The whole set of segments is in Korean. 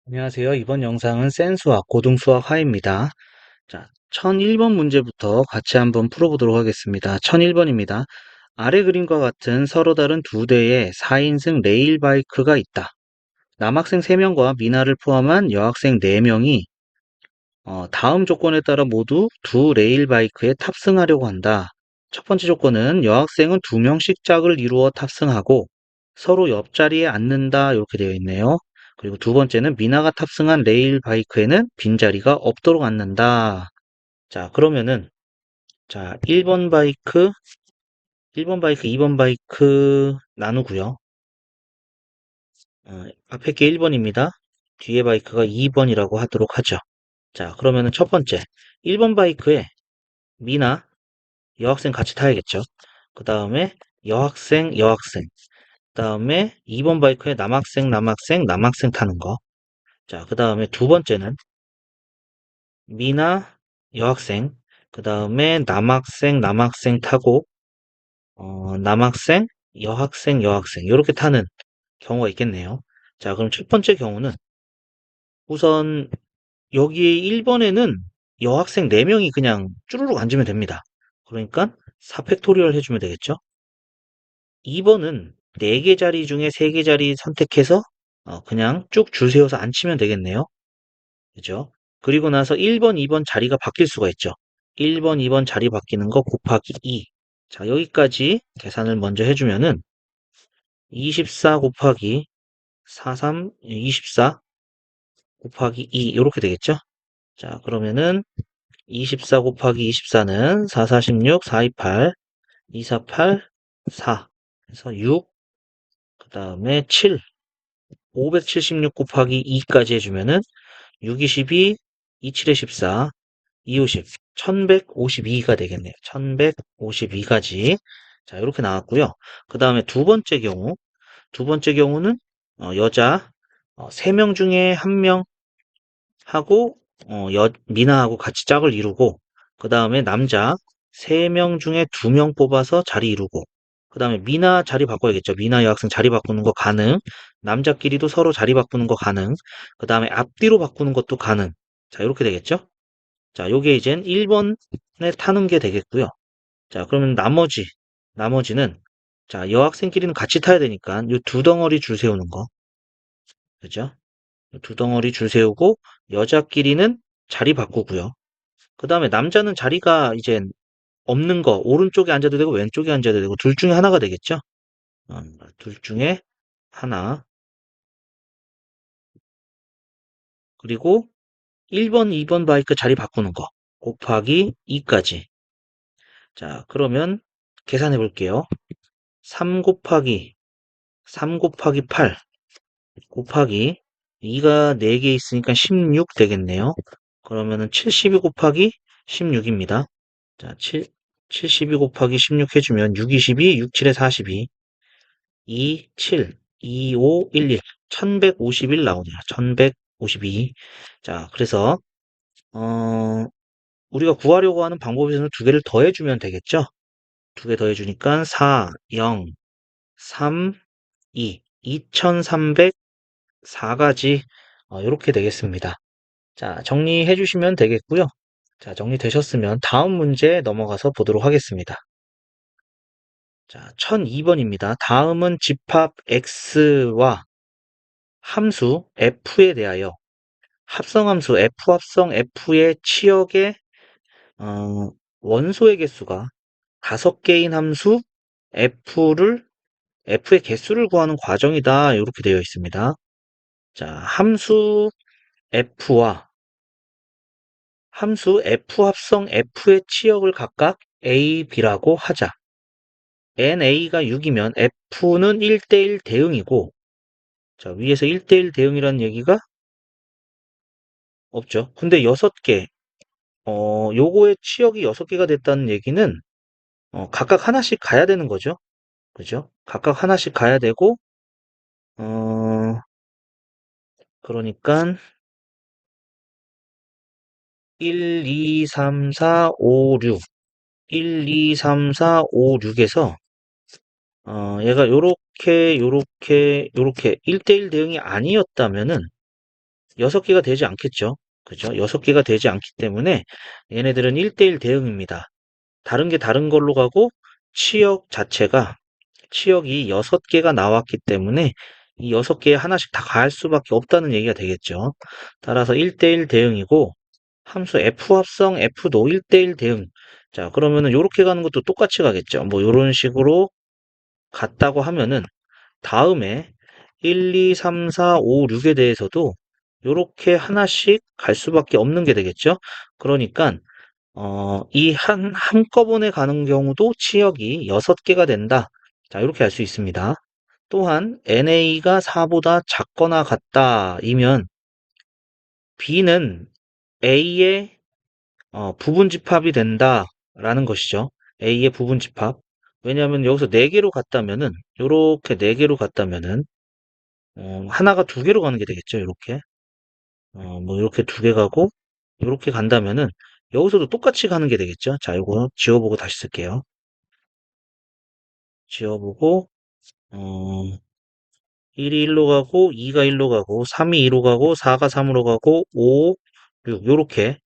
안녕하세요. 이번 영상은 센수학, 고등수학 하입니다. 자, 1001번 문제부터 같이 한번 풀어보도록 하겠습니다. 1001번입니다. 아래 그림과 같은 서로 다른 두 대의 4인승 레일 바이크가 있다. 남학생 3명과 미나를 포함한 여학생 4명이 다음 조건에 따라 모두 두 레일 바이크에 탑승하려고 한다. 첫 번째 조건은 여학생은 2명씩 짝을 이루어 탑승하고 서로 옆자리에 앉는다. 이렇게 되어 있네요. 그리고 두 번째는 미나가 탑승한 레일 바이크에는 빈자리가 없도록 앉는다. 자, 그러면은, 자, 1번 바이크, 2번 바이크 나누고요. 앞에 게 1번입니다. 뒤에 바이크가 2번이라고 하도록 하죠. 자, 그러면은 첫 번째, 1번 바이크에 미나, 여학생 같이 타야겠죠. 그 다음에 여학생, 여학생. 그 다음에 2번 바이크에 남학생, 남학생, 남학생 타는 거. 자, 그 다음에 두 번째는 미나, 여학생. 그 다음에 남학생, 남학생 타고, 남학생, 여학생, 여학생. 이렇게 타는 경우가 있겠네요. 자, 그럼 첫 번째 경우는 우선 여기 1번에는 여학생 4명이 그냥 쭈루룩 앉으면 됩니다. 그러니까 4팩토리얼 해주면 되겠죠. 2번은 4개 자리 중에 3개 자리 선택해서 그냥 쭉 줄 세워서 앉히면 되겠네요. 그죠? 그리고 나서 1번, 2번 자리가 바뀔 수가 있죠. 1번, 2번 자리 바뀌는 거 곱하기 2. 자, 여기까지 계산을 먼저 해주면은 24 곱하기 43, 24 곱하기 2 이렇게 되겠죠? 자, 그러면은 24 곱하기 24는 4, 4, 16, 4, 2, 8, 2, 4, 8, 4. 그래서 6, 그 다음에 7, 576 곱하기 2까지 해주면은 6, 22, 2, 7에 14, 2, 50, 1152가 되겠네요. 1152까지. 자, 이렇게 나왔고요. 그 다음에 두 번째 경우는 여자 3명 중에 1명 하고 미나하고 같이 짝을 이루고 그 다음에 남자 3명 중에 2명 뽑아서 자리 이루고 그 다음에 미나 자리 바꿔야겠죠. 미나 여학생 자리 바꾸는 거 가능. 남자끼리도 서로 자리 바꾸는 거 가능. 그 다음에 앞뒤로 바꾸는 것도 가능. 자, 이렇게 되겠죠. 자, 요게 이젠 1번에 타는 게 되겠고요. 자, 그러면 나머지는 자, 여학생끼리는 같이 타야 되니까 요 두 덩어리 줄 세우는 거. 그죠? 두 덩어리 줄 세우고 여자끼리는 자리 바꾸고요. 그 다음에 남자는 자리가 이제 없는 거 오른쪽에 앉아도 되고 왼쪽에 앉아도 되고 둘 중에 하나가 되겠죠. 둘 중에 하나. 그리고 1번, 2번 바이크 자리 바꾸는 거 곱하기 2까지. 자, 그러면 계산해 볼게요. 3 곱하기 8 곱하기 2가 4개 있으니까 16 되겠네요. 그러면은 72 곱하기 16입니다. 자, 72 곱하기 16 해주면 6, 22, 6, 7에 42, 2, 7, 2, 5, 1, 1, 1151 나오네요. 1152. 자, 그래서, 우리가 구하려고 하는 방법에서는 두 개를 더해주면 되겠죠? 두 개 더해주니까 4, 0, 3, 2, 2304가지, 이렇게 되겠습니다. 자, 정리해 주시면 되겠고요. 자, 정리되셨으면 다음 문제 넘어가서 보도록 하겠습니다. 자, 1002번입니다. 다음은 집합 x와 함수 f에 대하여 합성함수 f 합성 f의 치역의 어, 원소의 개수가 5개인 함수 f의 개수를 구하는 과정이다. 이렇게 되어 있습니다. 자, 함수 f 합성 f의 치역을 각각 a, b라고 하자. na가 6이면 f는 1대1 대응이고, 자, 위에서 1대1 대응이라는 얘기가 없죠. 근데 6개, 요거의 치역이 6개가 됐다는 얘기는, 각각 하나씩 가야 되는 거죠. 그죠? 각각 하나씩 가야 되고, 어, 그러니까, 1, 2, 3, 4, 5, 6. 1, 2, 3, 4, 5, 6에서 얘가 요렇게 1대1 대응이 아니었다면은 6개가 되지 않겠죠. 그죠? 6개가 되지 않기 때문에 얘네들은 1대1 대응입니다. 다른 게 다른 걸로 가고 치역 자체가 치역이 6개가 나왔기 때문에 이 6개에 하나씩 다 가할 수밖에 없다는 얘기가 되겠죠. 따라서 1대1 대응이고 함수 F 합성 F도 1대1 대응. 자, 그러면은 요렇게 가는 것도 똑같이 가겠죠. 뭐 요런 식으로 갔다고 하면은 다음에 1, 2, 3, 4, 5, 6에 대해서도 요렇게 하나씩 갈 수밖에 없는 게 되겠죠. 그러니까 한꺼번에 가는 경우도 치역이 6개가 된다. 자, 이렇게 알 수 있습니다. 또한 NA가 4보다 작거나 같다이면 B는 A의 부분집합이 된다라는 것이죠. A의 부분집합. 왜냐하면 여기서 4개로 갔다면은 요렇게 4개로 갔다면은 하나가 2개로 가는 게 되겠죠. 요렇게. 뭐 이렇게 2개 가고 요렇게 간다면은 여기서도 똑같이 가는 게 되겠죠. 자, 이거 지워보고 다시 쓸게요. 지워보고 어, 1이 1로 가고 2가 1로 가고 3이 2로 가고 4가 3으로 가고 5, 6 요렇게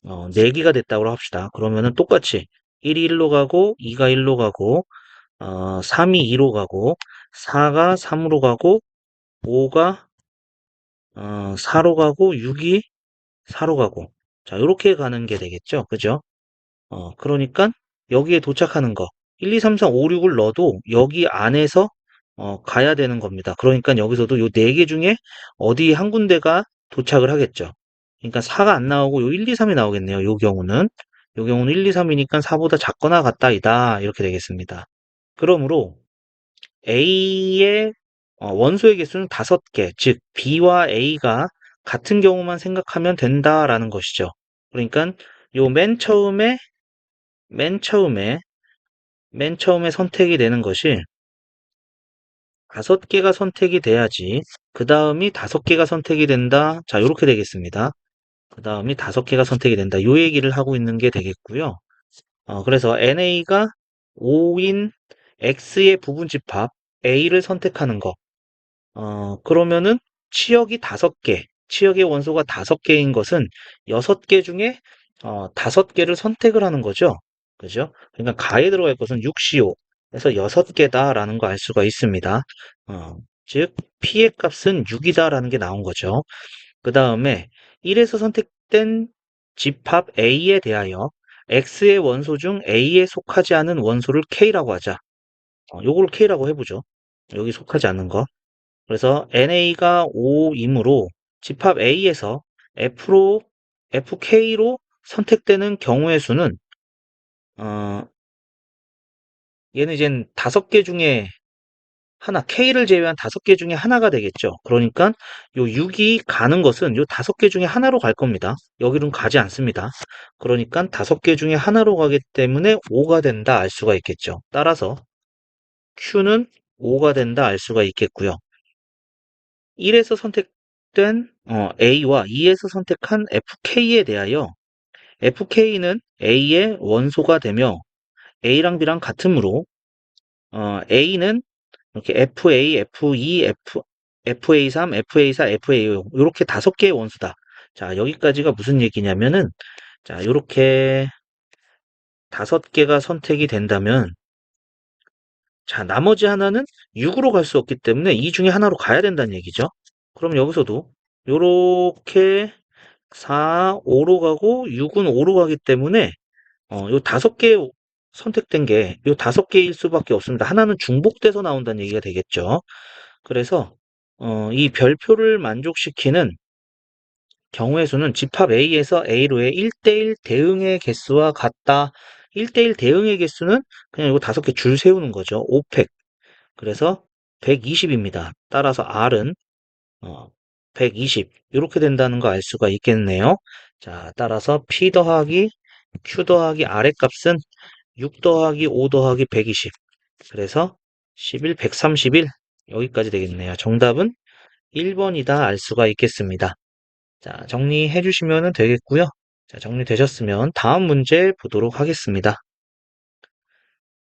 4개가 됐다고 합시다. 그러면은 똑같이 1이 1로 가고 2가 1로 가고 3이 2로 가고 4가 3으로 가고 5가 4로 가고 6이 4로 가고 자 요렇게 가는 게 되겠죠. 그죠? 그러니까 여기에 도착하는 거 1, 2, 3, 4, 5, 6을 넣어도 여기 안에서 가야 되는 겁니다. 그러니까 여기서도 요 4개 중에 어디 한 군데가 도착을 하겠죠. 그러니까 4가 안 나오고 요 1, 2, 3이 나오겠네요. 요 경우는 1, 2, 3이니까 4보다 작거나 같다이다. 이렇게 되겠습니다. 그러므로 A의 원소의 개수는 5개, 즉 B와 A가 같은 경우만 생각하면 된다라는 것이죠. 그러니까 요 맨 처음에 선택이 되는 것이 5개가 선택이 돼야지 그 다음이 5개가 선택이 된다. 자, 이렇게 되겠습니다. 그 다음이 5개가 선택이 된다. 요 얘기를 하고 있는 게 되겠고요. 그래서 NA가 5인 X의 부분집합 A를 선택하는 거. 그러면은 치역이 5개, 치역의 원소가 5개인 것은 6개 중에 5개를 선택을 하는 거죠. 그죠? 그러니까 가에 들어갈 것은 6CO. 그래서 6개다라는 거 알 수가 있습니다. 즉, P의 값은 6이다라는 게 나온 거죠. 그 다음에 1에서 선택된 집합 A에 대하여 X의 원소 중 A에 속하지 않은 원소를 K라고 하자. 요걸 K라고 해보죠. 여기 속하지 않는 거. 그래서 NA가 5이므로 집합 A에서 FK로 선택되는 경우의 수는 어, 얘는 이제 5개 중에 하나, K를 제외한 5개 중에 하나가 되겠죠. 그러니까 요 6이 가는 것은 요 5개 중에 하나로 갈 겁니다. 여기는 가지 않습니다. 그러니까 5개 중에 하나로 가기 때문에 5가 된다 알 수가 있겠죠. 따라서 Q는 5가 된다 알 수가 있겠고요. 1에서 선택된 A와 2에서 선택한 FK에 대하여 FK는 A의 원소가 되며 A랑 B랑 같으므로 A는 이렇게 FA, FE, FA3, FA4, FA5 이렇게 5개의 원소다. 자, 여기까지가 무슨 얘기냐면은 자, 이렇게 5개가 선택이 된다면 자, 나머지 하나는 6으로 갈 수 없기 때문에 이 중에 하나로 가야 된다는 얘기죠. 그럼 여기서도 요렇게 4, 5로 가고 6은 5로 가기 때문에 요 5개 선택된 게 요 5개일 수밖에 없습니다. 하나는 중복돼서 나온다는 얘기가 되겠죠. 그래서 이 별표를 만족시키는 경우의 수는 집합 A에서 A로의 1대1 대응의 개수와 같다. 1대1 대응의 개수는 그냥 이거 5개 줄 세우는 거죠. 5팩. 그래서 120입니다. 따라서 R은 120 이렇게 된다는 거 알 수가 있겠네요. 자, 따라서 P 더하기 Q 더하기 R의 값은 6 더하기 5 더하기 120 그래서 11, 131 여기까지 되겠네요. 정답은 1번이다 알 수가 있겠습니다. 자, 정리해 주시면 되겠고요. 자, 정리되셨으면 다음 문제 보도록 하겠습니다.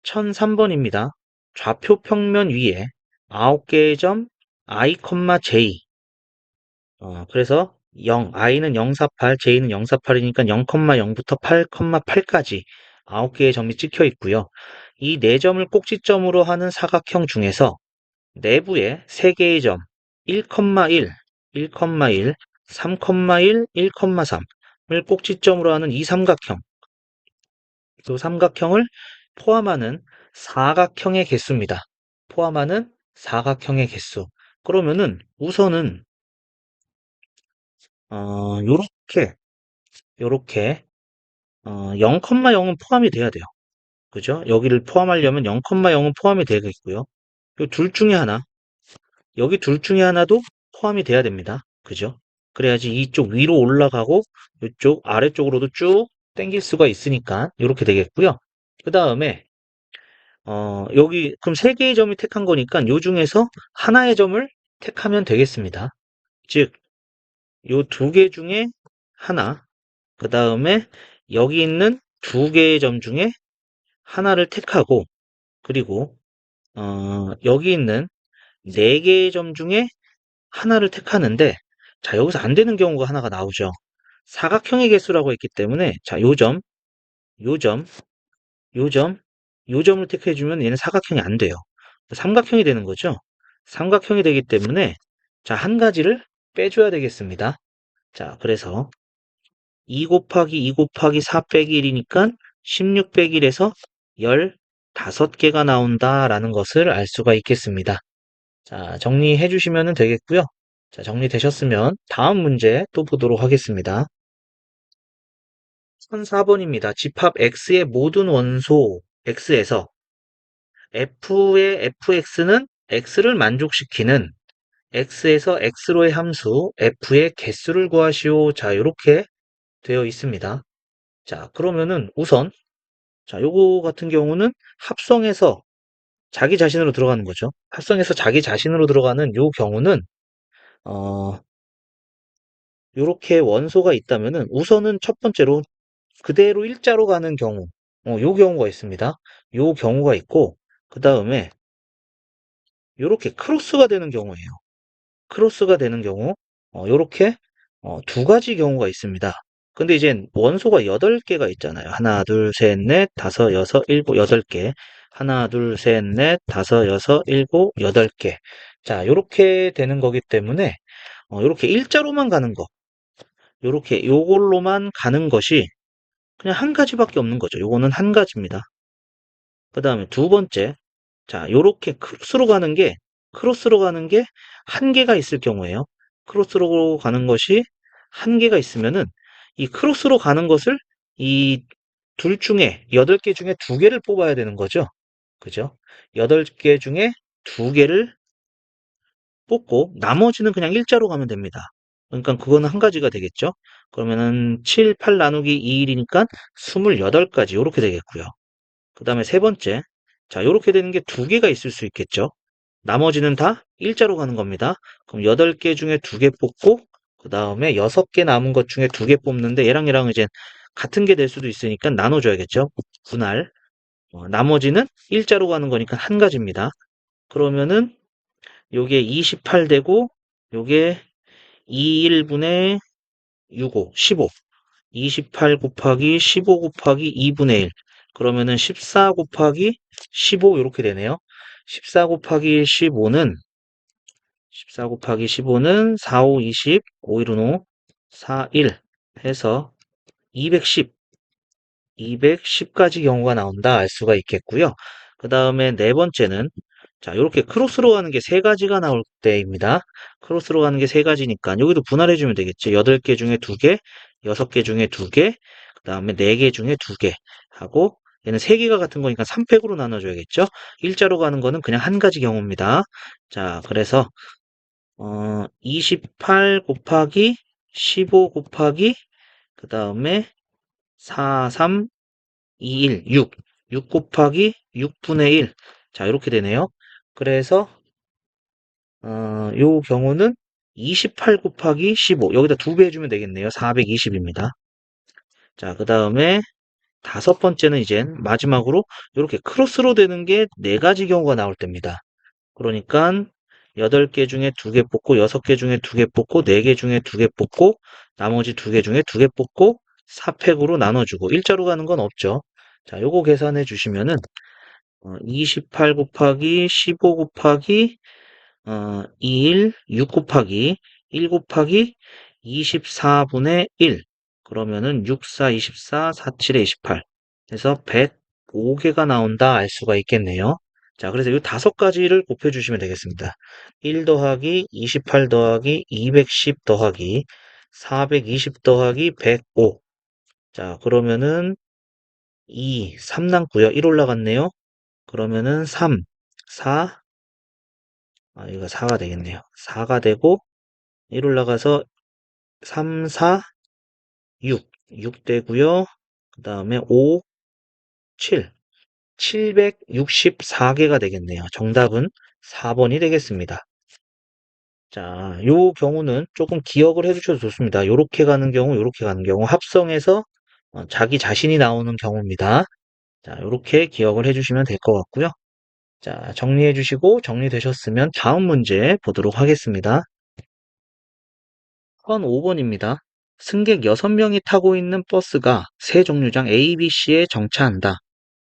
1003번입니다. 좌표 평면 위에 9개의 점 i, j. 그래서 0, i는 048, j는 048이니까 0,0부터 8,8까지 9개의 점이 찍혀 있고요. 이 4점을 꼭지점으로 하는 사각형 중에서 내부에 3개의 점 1,1, 1,1, 3,1, 1,3을 꼭지점으로 하는 이 삼각형, 이 삼각형을 포함하는 사각형의 개수입니다. 포함하는 사각형의 개수. 그러면은 우선은 요렇게 요렇게 0,0은 포함이 돼야 돼요. 그죠? 여기를 포함하려면 0,0은 포함이 되겠고요. 요 둘 중에 하나, 여기 둘 중에 하나도 포함이 돼야 됩니다. 그죠? 그래야지 이쪽 위로 올라가고 이쪽 아래쪽으로도 쭉 당길 수가 있으니까 이렇게 되겠고요. 그 다음에 여기 그럼 세 개의 점이 택한 거니까 요 중에서 하나의 점을 택하면 되겠습니다. 즉, 요 두 개 중에 하나, 그 다음에 여기 있는 두 개의 점 중에 하나를 택하고, 그리고 여기 있는 네 개의 점 중에 하나를 택하는데, 자, 여기서 안 되는 경우가 하나가 나오죠. 사각형의 개수라고 했기 때문에, 자, 요 점, 요 점, 요 점, 요 점을 택해주면 얘는 사각형이 안 돼요. 삼각형이 되는 거죠. 삼각형이 되기 때문에, 자, 한 가지를 빼줘야 되겠습니다. 자, 그래서 2 곱하기 2 곱하기 4 빼기 1이니까 16 빼기 1에서 15개가 나온다라는 것을 알 수가 있겠습니다. 자, 정리해 주시면 되겠고요. 자, 정리되셨으면 다음 문제 또 보도록 하겠습니다. 1004번입니다. 집합 x의 모든 원소 x에서 f의 fx는 x를 만족시키는 x에서 x로의 함수 f의 개수를 구하시오. 자, 이렇게 되어 있습니다. 자, 그러면은 우선 자, 요거 같은 경우는 합성해서 자기 자신으로 들어가는 거죠. 합성해서 자기 자신으로 들어가는 요 경우는 어, 요렇게 원소가 있다면은 우선은 첫 번째로 그대로 일자로 가는 경우, 요 경우가 있습니다. 요 경우가 있고, 그 다음에 요렇게 크로스가 되는 경우예요. 크로스가 되는 경우, 요렇게 두 가지 경우가 있습니다. 근데 이제 원소가 8개가 있잖아요. 하나, 둘, 셋, 넷, 다섯, 여섯, 일곱, 8개. 하나, 둘, 셋, 넷, 다섯, 여섯, 일곱, 8개. 자, 요렇게 되는 거기 때문에, 요렇게 일자로만 가는 거, 요렇게 요걸로만 가는 것이 그냥 한 가지밖에 없는 거죠. 요거는 한 가지입니다. 그 다음에 두 번째, 자, 요렇게 크로스로 가는 게 한 개가 있을 경우에요. 크로스로 가는 것이 한 개가 있으면은 이 크로스로 가는 것을 이 둘 중에 8개 중에 2개를 뽑아야 되는 거죠. 그죠? 8개 중에 2개를 뽑고 나머지는 그냥 일자로 가면 됩니다. 그러니까 그거는 한 가지가 되겠죠. 그러면은 7, 8 나누기 2, 1이니까 28가지 이렇게 되겠고요. 그 다음에 세 번째, 자, 이렇게 되는 게 2개가 있을 수 있겠죠. 나머지는 다 일자로 가는 겁니다. 그럼 8개 중에 2개 뽑고, 그 다음에 6개 남은 것 중에 2개 뽑는데 얘랑 이제 같은 게 될 수도 있으니까 나눠줘야겠죠. 분할. 나머지는 일자로 가는 거니까 한 가지입니다. 그러면은 요게 28 되고, 요게 21분의 65, 15. 28 곱하기 15 곱하기 2분의 1. 그러면은 14 곱하기 15 이렇게 되네요. 14 곱하기 15는 14 곱하기 15는 4, 5, 20, 5, 1은 5, 4, 1 해서 210, 210가지 경우가 나온다 알 수가 있겠고요. 그 다음에 네 번째는 자, 이렇게 크로스로 가는 게 세 가지가 나올 때입니다. 크로스로 가는 게 세 가지니까 여기도 분할해주면 되겠죠. 8개 중에 2개, 6개 중에 2개, 그 다음에 4개 중에 2개 하고 얘는 3개가 같은 거니까 3팩으로 나눠줘야겠죠. 일자로 가는 거는 그냥 한 가지 경우입니다. 자, 그래서 28 곱하기 15 곱하기 그 다음에 4, 3, 2, 1, 6. 6 곱하기 6분의 1. 자, 이렇게 되네요. 그래서 요 경우는 28 곱하기 15. 여기다 2배 해주면 되겠네요. 420입니다. 자, 그 다음에 다섯 번째는 이젠 마지막으로 이렇게 크로스로 되는 게 네 가지 경우가 나올 때입니다. 그러니까 8개 중에 2개 뽑고 6개 중에 2개 뽑고 4개 중에 2개 뽑고 나머지 2개 중에 2개 뽑고 4팩으로 나눠주고 일자로 가는 건 없죠. 자, 요거 계산해 주시면은 28 곱하기 15 곱하기 21, 6 곱하기 1 곱하기 24분의 1 그러면은 6, 4, 24, 4, 7에 28 해서 105개가 나온다 알 수가 있겠네요. 자, 그래서 이 다섯 가지를 곱해주시면 되겠습니다. 1 더하기 28 더하기 210 더하기 420 더하기 105 자, 그러면은 2, 3 남고요. 1 올라갔네요. 그러면은 3, 4, 이거 4가 되겠네요. 4가 되고 1 올라가서 3, 4, 6, 6 되고요. 그 다음에 5, 7, 764개가 되겠네요. 정답은 4번이 되겠습니다. 자, 요 경우는 조금 기억을 해주셔도 좋습니다. 요렇게 가는 경우, 요렇게 가는 경우 합성해서 자기 자신이 나오는 경우입니다. 자, 요렇게 기억을 해주시면 될 것 같고요. 자, 정리해 주시고 정리되셨으면 다음 문제 보도록 하겠습니다. 번 5번입니다. 승객 6명이 타고 있는 버스가 세 정류장 A, B, C에 정차한다.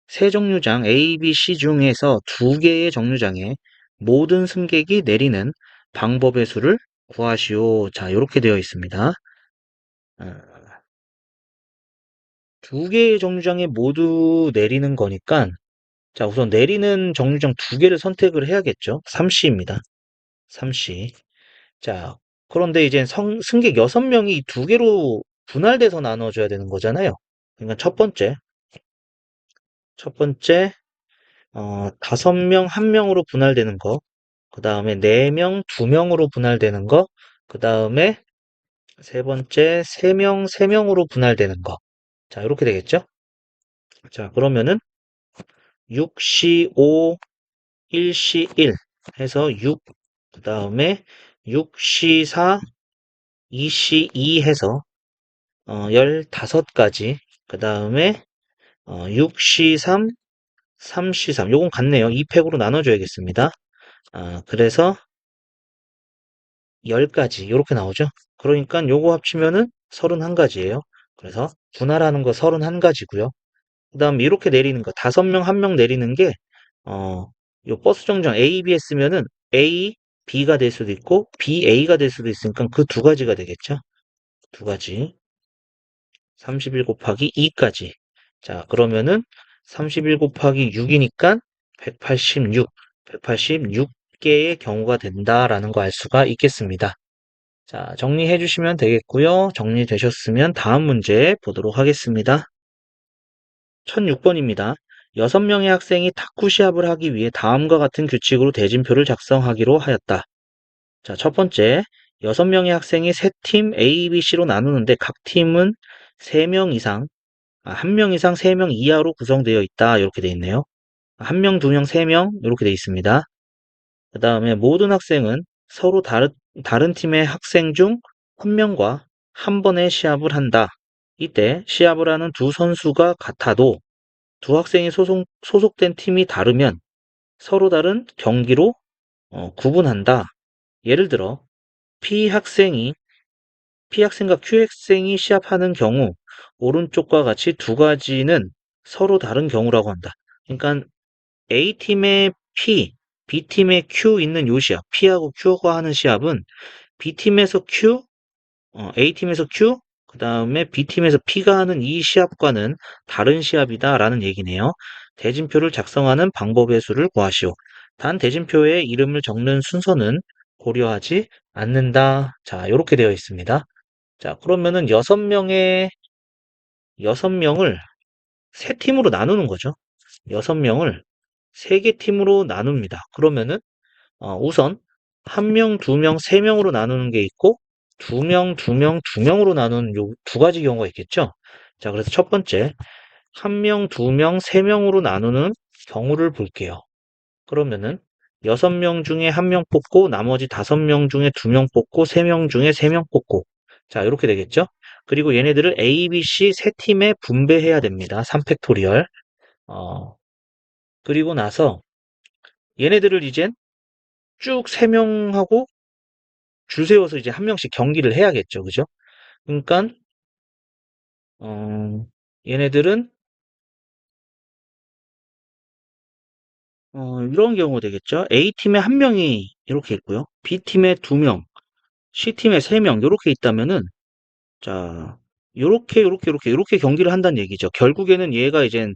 세 정류장 A, B, C 중에서 두 개의 정류장에 모든 승객이 내리는 방법의 수를 구하시오. 자, 이렇게 되어 있습니다. 어, 두 개의 정류장에 모두 내리는 거니까 자, 우선 내리는 정류장 두 개를 선택을 해야겠죠. 3C입니다. 3C. 자, 그런데 이제 승객 6명이 두 개로 분할돼서 나눠줘야 되는 거잖아요. 그러니까 첫 번째, 5명 1명으로 분할되는 거, 그 다음에 4명 2명으로 분할되는 거, 그 다음에 세 번째, 3명 3명으로 분할되는 거. 자, 이렇게 되겠죠? 자, 그러면은 6C 5, 1C 1 해서 6, 그 다음에 6C 4, 2C 2 해서 15가지. 그 다음에 6C3, 3C3. 요건 같네요. 2팩으로 나눠줘야겠습니다. 그래서 10가지. 요렇게 나오죠. 그러니까 요거 합치면은 31가지예요. 그래서 분할하는 거 31가지고요. 그 다음 이렇게 내리는 거 5명 1명 내리는 게 요 버스 정류장 A, B 했으면은 A, B가 될 수도 있고 B, A가 될 수도 있으니까 그 두 가지가 되겠죠. 두 가지. 31 곱하기 2까지. 자, 그러면은 31 곱하기 6이니까 186, 186개의 경우가 된다라는 거 알 수가 있겠습니다. 자, 정리해 주시면 되겠고요. 정리되셨으면 다음 문제 보도록 하겠습니다. 1006번입니다. 6명의 학생이 탁구 시합을 하기 위해 다음과 같은 규칙으로 대진표를 작성하기로 하였다. 자, 첫 번째, 6명의 학생이 세 팀 A, B, C로 나누는데 각 팀은 3명 이상 1명 이상 3명 이하로 구성되어 있다. 이렇게 되어 있네요. 1명, 2명, 3명 이렇게 되어 있습니다. 그 다음에 모든 학생은 서로 다른 팀의 학생 중 1명과 한 번에 시합을 한다. 이때 시합을 하는 두 선수가 같아도 두 학생이 소속된 팀이 다르면 서로 다른 경기로 구분한다. 예를 들어 P학생과 Q학생이 시합하는 경우 오른쪽과 같이 두 가지는 서로 다른 경우라고 한다. 그러니까 A팀의 P, B팀의 Q 있는 요 시합, P하고 Q가 하는 시합은 B팀에서 Q, A팀에서 Q, 그 다음에 B팀에서 P가 하는 이 시합과는 다른 시합이다라는 얘기네요. 대진표를 작성하는 방법의 수를 구하시오. 단 대진표에 이름을 적는 순서는 고려하지 않는다. 자, 이렇게 되어 있습니다. 자, 그러면은 6명을 세 팀으로 나누는 거죠. 6명을 세 개 팀으로 나눕니다. 그러면은 우선 1명, 2명, 3명으로 나누는 게 있고 2명, 2명, 2명으로 나누는 요 두 가지 경우가 있겠죠. 자, 그래서 첫 번째 1명, 2명, 3명으로 나누는 경우를 볼게요. 그러면은 6명 중에 1명 뽑고 나머지 5명 중에 2명 뽑고 3명 중에 3명 뽑고 자, 이렇게 되겠죠. 그리고 얘네들을 A, B, C 세 팀에 분배해야 됩니다. 3팩토리얼. 어, 그리고 나서 얘네들을 이젠 쭉 세 명하고 줄 세워서 이제 한 명씩 경기를 해야겠죠. 그죠? 그러니까 어, 얘네들은 이런 경우가 되겠죠. A팀에 한 명이 이렇게 있고요. B팀에 두 명, C팀에 세 명, 이렇게 있다면은, 자, 요렇게 경기를 한다는 얘기죠. 결국에는 얘가 이젠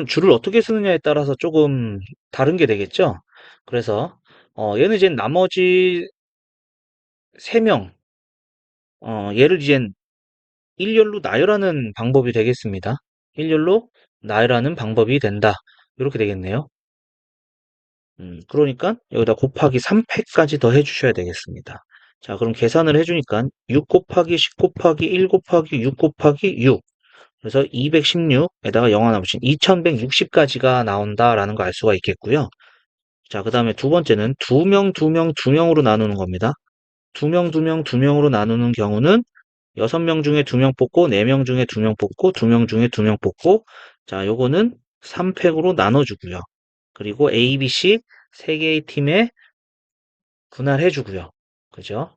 줄을 어떻게 쓰느냐에 따라서 조금 다른 게 되겠죠. 그래서, 얘는 이제 나머지 세 명, 얘를 이젠 일렬로 나열하는 방법이 되겠습니다. 일렬로 나열하는 방법이 된다. 이렇게 되겠네요. 그러니까 여기다 곱하기 3팩까지 더 해주셔야 되겠습니다. 자, 그럼 계산을 해주니까 6 곱하기 10 곱하기 1 곱하기 6 곱하기 6. 그래서 216에다가 0 하나 붙인 2160까지가 나온다라는 거 알 수가 있겠고요. 자, 그 다음에 두 번째는 두 명, 두 명, 두 명으로 나누는 겁니다. 두 명, 두 명, 두 명으로 나누는 경우는 6명 중에 2명 뽑고 4명 중에 2명 뽑고 2명 중에 2명 뽑고 자, 요거는 3팩으로 나눠주고요. 그리고 A, B, C 세 개의 팀에 분할해 주고요. 그죠?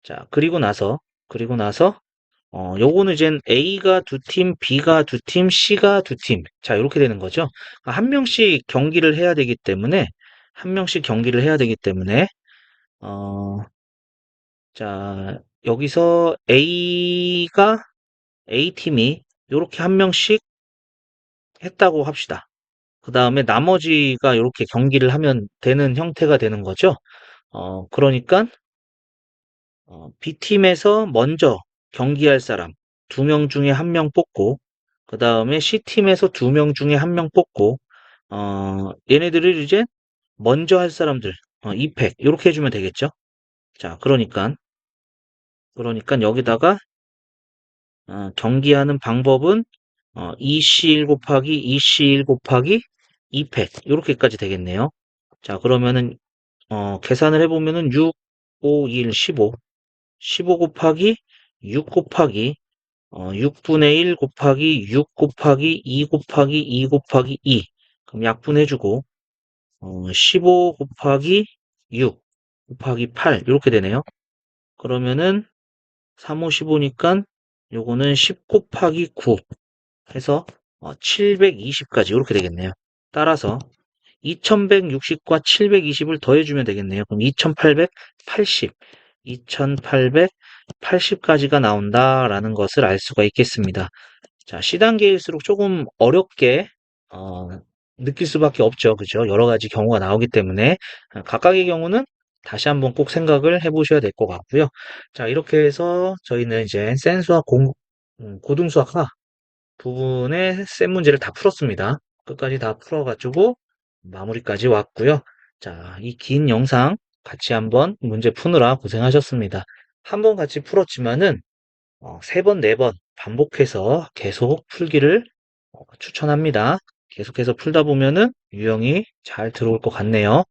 자, 그리고 나서 요거는 이제 A가 두 팀, B가 두 팀, C가 두 팀. 자, 이렇게 되는 거죠. 한 명씩 경기를 해야 되기 때문에 한 명씩 경기를 해야 되기 때문에 어, 자, 여기서 A팀이 이렇게 한 명씩 했다고 합시다. 그 다음에 나머지가 이렇게 경기를 하면 되는 형태가 되는 거죠. 그러니까 B팀에서 먼저 경기할 사람 2명 중에 한 명 뽑고 그 다음에 C팀에서 2명 중에 한 명 뽑고 얘네들을 이제 먼저 할 사람들 2팩 이렇게 해주면 되겠죠. 자, 그러니까 여기다가 경기하는 방법은 2C1 곱하기 2C1 곱하기 2팩 이렇게까지 되겠네요. 자, 그러면은 계산을 해보면은 6, 5, 1, 15 15 곱하기 6 곱하기 6분의 1 곱하기 6 곱하기 2 곱하기 2 곱하기 2 그럼 약분해주고 15 곱하기 6 곱하기 8 이렇게 되네요. 그러면은 3, 5, 15니까 요거는 10 곱하기 9 해서 720까지 이렇게 되겠네요. 따라서 2160과 720을 더해주면 되겠네요. 그럼 2880, 2880까지가 나온다라는 것을 알 수가 있겠습니다. 자, C단계일수록 조금 어렵게 어, 느낄 수밖에 없죠. 그죠? 여러 가지 경우가 나오기 때문에 각각의 경우는 다시 한번 꼭 생각을 해보셔야 될 것 같고요. 자, 이렇게 해서 저희는 이제 센수학 고등수학과 부분의 셈 문제를 다 풀었습니다. 끝까지 다 풀어가지고 마무리까지 왔고요. 자, 이 긴 영상 같이 한번 문제 푸느라 고생하셨습니다. 한 번 같이 풀었지만은 세 번, 네 번 반복해서 계속 풀기를 추천합니다. 계속해서 풀다 보면은 유형이 잘 들어올 것 같네요.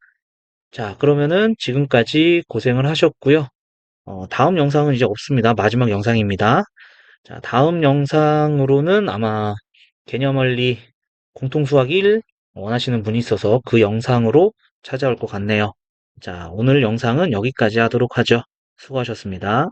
자, 그러면은 지금까지 고생을 하셨고요. 다음 영상은 이제 없습니다. 마지막 영상입니다. 자, 다음 영상으로는 아마 개념원리 공통수학 1 원하시는 분이 있어서 그 영상으로 찾아올 것 같네요. 자, 오늘 영상은 여기까지 하도록 하죠. 수고하셨습니다.